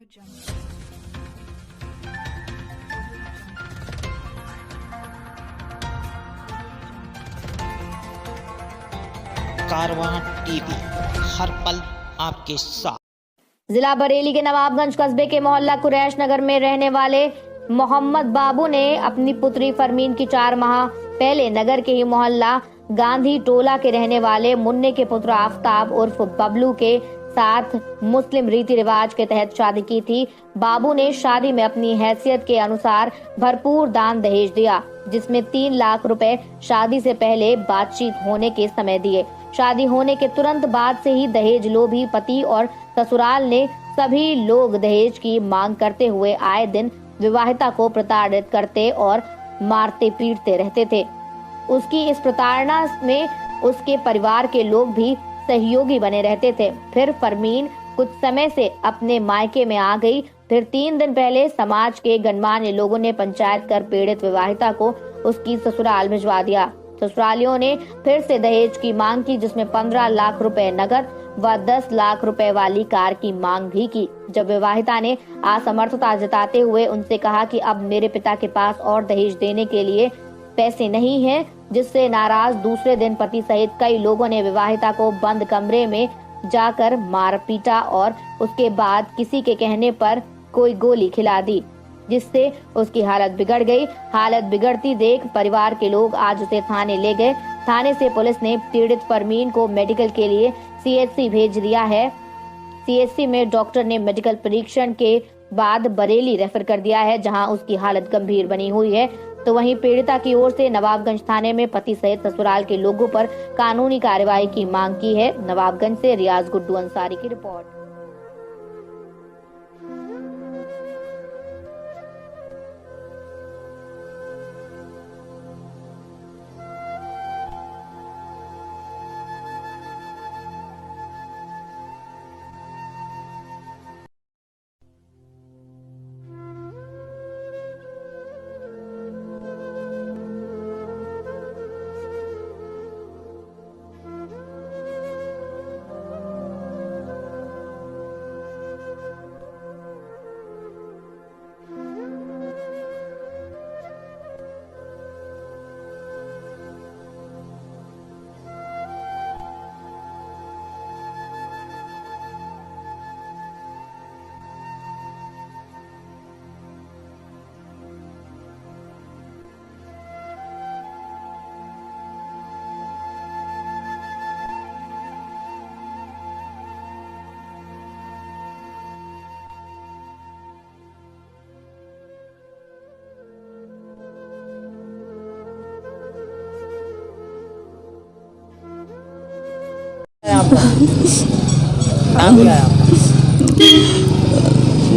कारवां TV, हर पल आपके साथ। जिला बरेली के नवाबगंज कस्बे के मोहल्ला कुरैश नगर में रहने वाले मोहम्मद बाबू ने अपनी पुत्री फरमीन की 4 माह पहले नगर के ही मोहल्ला गांधी टोला के रहने वाले मुन्ने के पुत्र आफ्ताब उर्फ बबलू के साथ मुस्लिम रीति रिवाज के तहत शादी की थी। बाबू ने शादी में अपनी हैसियत के अनुसार भरपूर दान दहेज दिया, जिसमें 3 लाख रुपए शादी से पहले बातचीत होने के समय दिए। शादी होने के तुरंत बाद से ही दहेज लोभी पति और ससुराल ने सभी लोग दहेज की मांग करते हुए आए दिन विवाहिता को प्रताड़ित करते और मारते पीटते रहते थे। उसकी इस प्रताड़ना में उसके परिवार के लोग भी सहयोगी बने रहते थे। फिर फरमीन कुछ समय से अपने मायके में आ गई। फिर 3 दिन पहले समाज के गणमान्य लोगों ने पंचायत कर पीड़ित विवाहिता को उसकी ससुराल भिजवा दिया। ससुरालियों ने फिर से दहेज की मांग की, जिसमें 15 लाख रुपए नगद व 10 लाख रुपए वाली कार की मांग भी की। जब विवाहिता ने असमर्थता जताते हुए उनसे कहा कि अब मेरे पिता के पास और दहेज देने के लिए पैसे नहीं हैं, जिससे नाराज दूसरे दिन पति सहित कई लोगों ने विवाहिता को बंद कमरे में जाकर मार पीटा और उसके बाद किसी के कहने पर कोई गोली खिला दी, जिससे उसकी हालत बिगड़ गई। हालत बिगड़ती देख परिवार के लोग आज उसे थाने ले गए। थाने से पुलिस ने पीड़ित फरमीन को मेडिकल के लिए सीएचसी भेज दिया है। सीएचसी में डॉक्टर ने मेडिकल परीक्षण के बाद बरेली रेफर कर दिया है, जहां उसकी हालत गंभीर बनी हुई है। तो वहीं पीड़िता की ओर से नवाबगंज थाने में पति सहित ससुराल के लोगों पर कानूनी कार्रवाई की मांग की है। नवाबगंज से रियाज गुड्डू अंसारी की रिपोर्ट।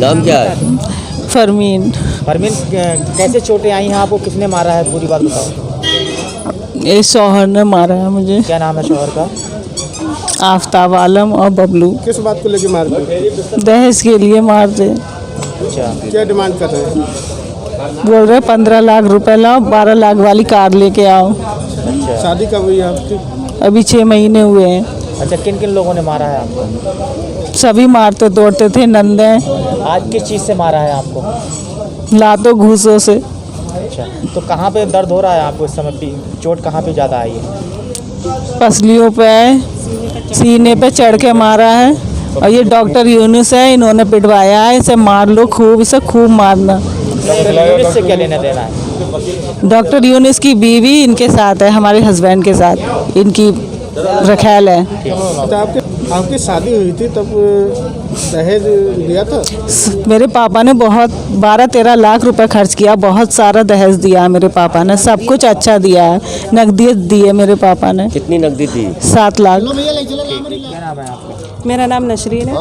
नाम क्या है? फरमीन। फरमीन, कैसे चोटें आई हैं आपको? किसने मारा है? पूरी बात बताओ। ये शौहर ने मारा है मुझे। क्या नाम है शौहर का? आफ्ताब आलम और बबलू। किस बात को लेके मारते? दहेज के लिए मारते। अच्छा, क्या डिमांड कर रहे हैं? बोल रहे 15 लाख रुपए लाओ, 12 लाख वाली कार लेके आओ। अच्छा, शादी कब हुई है आपकी? अभी 6 महीने हुए हैं। अच्छा, किन किन लोगों ने मारा है आपको? सभी मारते दौड़ते थे। नंदे। आज किस चीज़ से मारा है आपको? लातों घूसों से। अच्छा, तो कहाँ पे दर्द हो रहा है आपको इस समय? चोट कहाँ पे ज़्यादा आई है? पसलियों पे, सीने पे चढ़ के मारा है। और ये डॉक्टर यूनुस है, इन्होंने पिटवाया है। इसे मार लो खूब, इसे खूब मारना। डॉक्टर यूनुस से क्या लेना देना है? डॉक्टर यूनुस की बीवी इनके साथ है, हमारे हस्बैंड के साथ इनकी रखैल है। तो आपकी शादी हुई थी तब दहेज दिया था? मेरे पापा ने बहुत 12-13 लाख रुपए खर्च किया। बहुत सारा दहेज दिया मेरे पापा ने। सब कुछ अच्छा दिया है। नकदी दी है मेरे पापा ने। कितनी नकदी दी? 7 लाख। क्या नाम है आपका? मेरा नाम नसरीन है।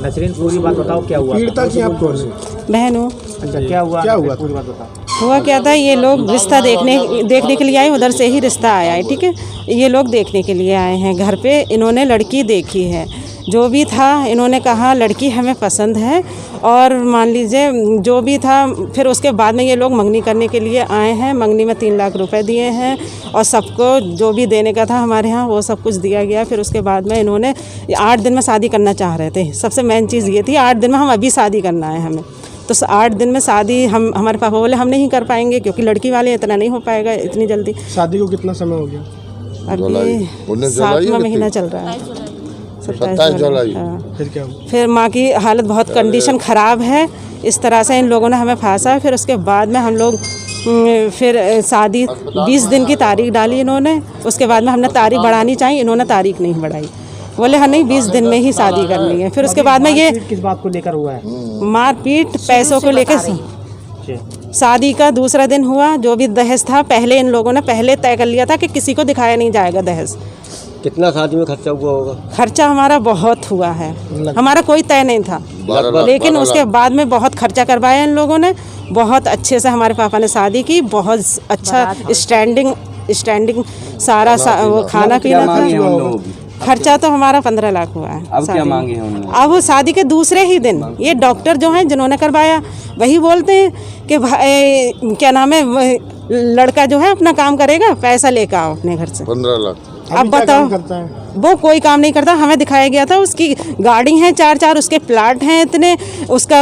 नसरीन, पूरी बात बताओ, क्या हुआ? पीड़िता की आप कौन है? बहन हूँ। अच्छा, क्या हुआ? क्या हुआ? पूरी बात बताओ। हुआ क्या था, ये लोग रिश्ता देखने के लिए आए, उधर से ही रिश्ता आया है, ठीक है। ये लोग देखने के लिए आए हैं घर पे, इन्होंने लड़की देखी है, जो भी था इन्होंने कहा लड़की हमें पसंद है, और मान लीजिए जो भी था, फिर उसके बाद में ये लोग मंगनी करने के लिए आए हैं। मंगनी में 3 लाख रुपए दिए हैं, और सबको जो भी देने का था हमारे यहाँ वो सब कुछ दिया गया। फिर उसके बाद में इन्होंने 8 दिन में शादी करना चाह रहे थे। सबसे मेन चीज़ ये थी, 8 दिन में हम अभी शादी करना है हमें, तो 8 दिन में शादी हमारे पापा बोले हम नहीं कर पाएंगे, क्योंकि लड़की वाले इतना नहीं हो पाएगा इतनी जल्दी। शादी को कितना समय हो गया? अभी 7वां महीना चल रहा है, 27 जुलाई। फिर क्या हुआ? फिर माँ की हालत बहुत कंडीशन ख़राब है, इस तरह से इन लोगों ने हमें फंसा। फिर उसके बाद में हम लोग फिर शादी 20 दिन की तारीख डाली इन्होंने। उसके बाद में हमने तारीख बढ़ानी चाहिए, इन्होंने तारीख नहीं बढ़ाई, बोले हाँ नहीं 20 दिन में ही शादी करनी है। फिर उसके बाद में ये किस बात को लेकर हुआ है? मारपीट पैसों को लेकर। शादी का दूसरा दिन हुआ, जो भी दहेज था पहले इन लोगों ने पहले तय कर लिया था कि किसी को दिखाया नहीं जाएगा दहेज। कितना शादी में खर्चा हुआ होगा? खर्चा हमारा बहुत हुआ है, हमारा कोई तय नहीं था, लेकिन उसके बाद में बहुत खर्चा करवाया इन लोगों ने। बहुत अच्छे से हमारे पापा ने शादी की, बहुत अच्छा स्टैंडिंग सारा वो खाना पीना था। खर्चा तो हमारा 15 लाख हुआ है। अब क्या मांगे हैं उन्होंने? अब वो शादी के दूसरे ही दिन ये डॉक्टर जो हैं जिन्होंने करवाया वही बोलते हैं कि भाई क्या नाम है, लड़का जो है अपना काम करेगा, पैसा लेकर आओ अपने घर से। 15 लाख। अब बताओ, वो कोई काम नहीं करता। हमें दिखाया गया था उसकी गाड़ी है 4 उसके प्लाट हैं इतने, उसका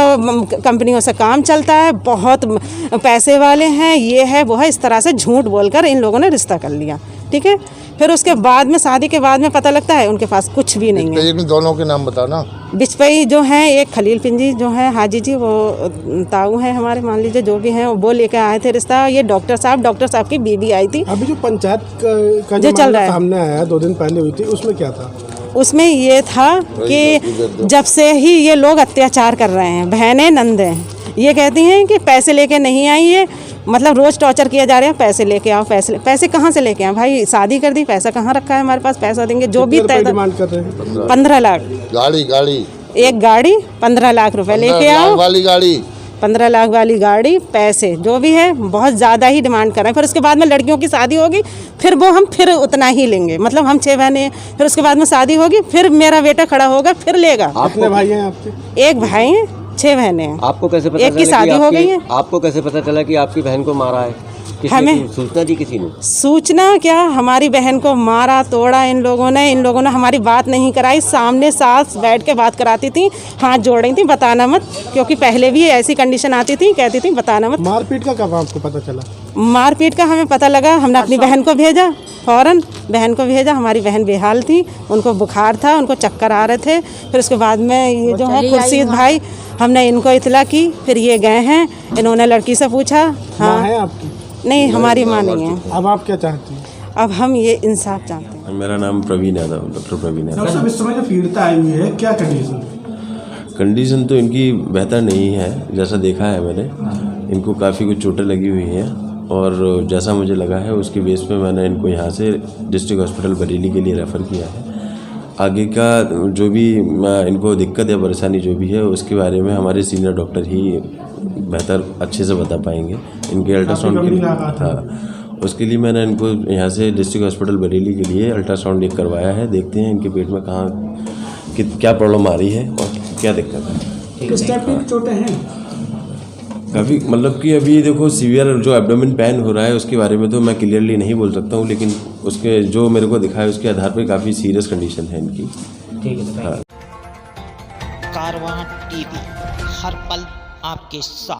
कंपनियों से काम चलता है, बहुत पैसे वाले हैं, ये है वो है, इस तरह से झूठ बोलकर इन लोगों ने रिश्ता कर लिया, ठीक है। फिर उसके बाद में शादी के बाद में पता लगता है उनके पास कुछ भी नहीं है। दोनों के नाम बताओ ना। बिचपई जो हैं, एक खलील पिंजी जो है हाजी जी, वो ताऊ हैं हमारे, मान लीजिए जो भी हैं, वो लेके आए थे रिश्ता। ये डॉक्टर साहब की बीवी आई थी। अभी जो पंचायत का जो चल रहा है सामने आया 2 दिन पहले हुई थी, उसमें क्या था? उसमें ये था कि जब से ही ये लोग अत्याचार कर रहे हैं, बहनें नंदे ये कहती हैं कि पैसे लेके नहीं आई है, मतलब रोज टॉर्चर किया जा रहा है, पैसे लेके आओ। पैसे कहाँ से लेके आओ भाई, शादी कर दी, पैसा कहाँ रखा है हमारे पास, पैसा देंगे जो भी तय। डिमांड कर रहे हैं 15 लाख। गाड़ी एक गाड़ी 15 लाख रुपए लेके आओ, 15 लाख वाली गाड़ी, पैसे जो भी है, बहुत ज़्यादा ही डिमांड कर रहे हैं। फिर उसके बाद में लड़कियों की शादी होगी, फिर वो हम फिर उतना ही लेंगे, मतलब हम 6 बहनें हैं, फिर उसके बाद में शादी होगी, फिर मेरा बेटा खड़ा होगा, फिर लेगा। कितने भाई हैं आपके? एक भाई है, 6 बहनें हैं। आपको कैसे पता एक की शादी हो गई है। आपको कैसे पता चला कि आपकी बहन को मारा है? हमें सूचना दी किसी ने? सूचना क्या, हमारी बहन को मारा तोड़ा इन लोगों ने हमारी बात नहीं कराई। सामने सास बैठ के बात कराती थी, हाथ जोड़ रही थी, बताना मत, क्योंकि पहले भी ऐसी कंडीशन आती थी, कहती थी बताना मत। मारपीट का कब आपको पता चला? मारपीट का हमें पता लगा, हमने अपनी बहन को भेजा, फौरन बहन को भेजा। हमारी बहन बेहाल थी, उनको बुखार था, उनको चक्कर आ रहे थे। फिर उसके बाद में ये जो है खुर्शीद भाई, हमने इनको इतला की, फिर ये गए हैं, इन्होंने लड़की से पूछा। हाँ है आपकी? नहीं, हमारी माँ नहीं है। अब आप क्या चाहती हैं? अब हम ये इंसाफ चाहते हैं। मेरा नाम प्रवीण यादव, डॉक्टर प्रवीण यादव। डॉक्टर साहब, इस समय जो पीड़िता आई हुई है, क्या कंडीशन तो इनकी बेहतर नहीं है, जैसा देखा है मैंने। इनको काफ़ी कुछ चोटें लगी हुई हैं, और जैसा मुझे लगा है उसके बेस पे मैंने इनको यहाँ से डिस्ट्रिक्ट हॉस्पिटल बरेली के लिए रेफ़र किया है। आगे का जो भी इनको दिक्कत या परेशानी जो भी है, उसके बारे में हमारे सीनियर डॉक्टर ही बेहतर अच्छे से बता पाएंगे। इनके अल्ट्रासाउंड के लिए हाँ, उसके लिए मैंने इनको यहाँ से डिस्ट्रिक्ट हॉस्पिटल बरेली के लिए अल्ट्रासाउंड एक करवाया है। देखते हैं इनके पेट में कहाँ क्या प्रॉब्लम आ रही है और क्या दिक्कत है। किस टाइप की चोटें हैं? काफ़ी, मतलब कि अभी देखो सीवियर जो एब्डोमेन पेन हो रहा है उसके बारे में तो मैं क्लियरली नहीं बोल सकता हूँ, लेकिन उसके जो मेरे को दिखा है उसके आधार पर काफ़ी सीरियस कंडीशन है इनकी। ठीक है। हाँ। कारवां टीवी, हर पल आपके साथ।